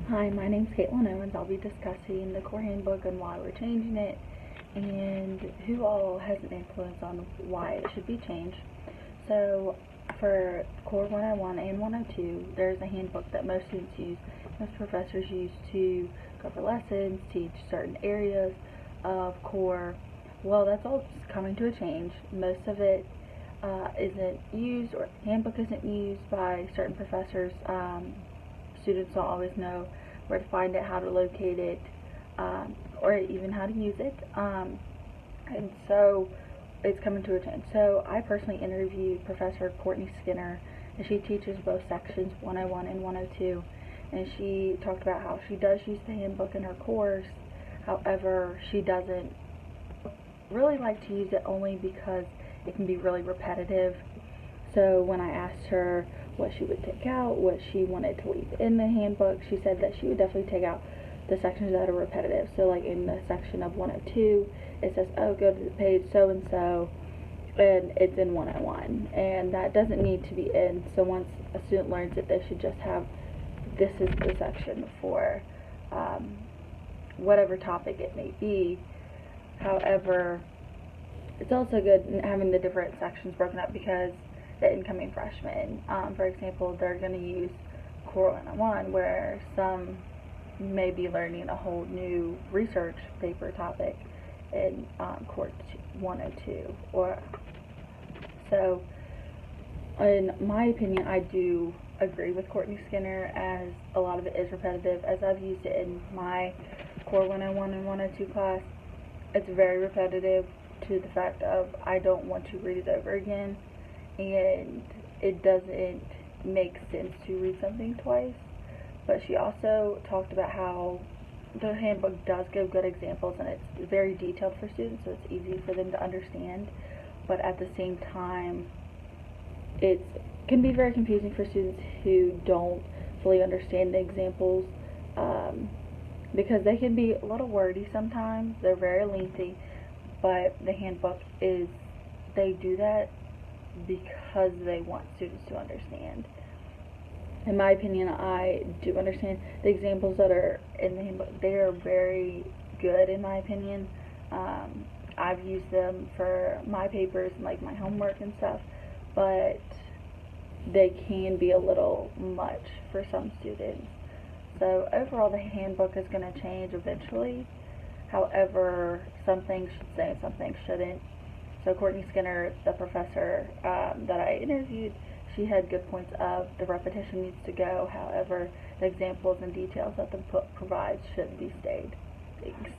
Hi, my name's Caitlin Owens. I'll be discussing the core handbook and why we're changing it and who all has an influence on why it should be changed. So for core 101 and 102, there's a handbook that most students use, most professors use to cover lessons, teach certain areas of core. Well, that's all coming to a change. Most of it isn't used, or handbook isn't used by certain professors. Students don't always know where to find it, how to locate it, or even how to use it. And so it's coming to a change. So I personally interviewed Professor Courtney Skinner, and she teaches both sections 101 and 102. And she talked about how she does use the handbook in her course. However, she doesn't really like to use it only because it can be really repetitive. So when I asked her what she would take out, what she wanted to leave in the handbook, she said that she would definitely take out the sections that are repetitive. So like in the section of 102, it says, oh, go to the page so-and-so, and it's in 101. And that doesn't need to be in. So once a student learns it, they should just have, this is the section for whatever topic it may be. However, it's also good in having the different sections broken up because the incoming freshmen, for example, they're going to use Core 101, where some may be learning a whole new research paper topic in Core 102. So, in my opinion, I do agree with Courtney Skinner, as a lot of it is repetitive. As I've used it in my Core 101 and 102 class, it's very repetitive to the fact of I don't want to read it over again, and it doesn't make sense to read something twice. But she also talked about how the handbook does give good examples, and it's very detailed for students, so it's easy for them to understand. But at the same time, it can be very confusing for students who don't fully understand the examples, because they can be a little wordy sometimes. They're very lengthy, but the handbook they do that because they want students to understand. In my opinion, I do understand the examples that are in the handbook. They are very good, in my opinion. I've used them for my papers and like my homework and stuff, but they can be a little much for some students. So overall, the handbook is going to change eventually. However, some things should stay and some things shouldn't. So Courtney Skinner, the professor that I interviewed, she had good points of the repetition needs to go. However, the examples and details that the book provides should be stayed. Thanks.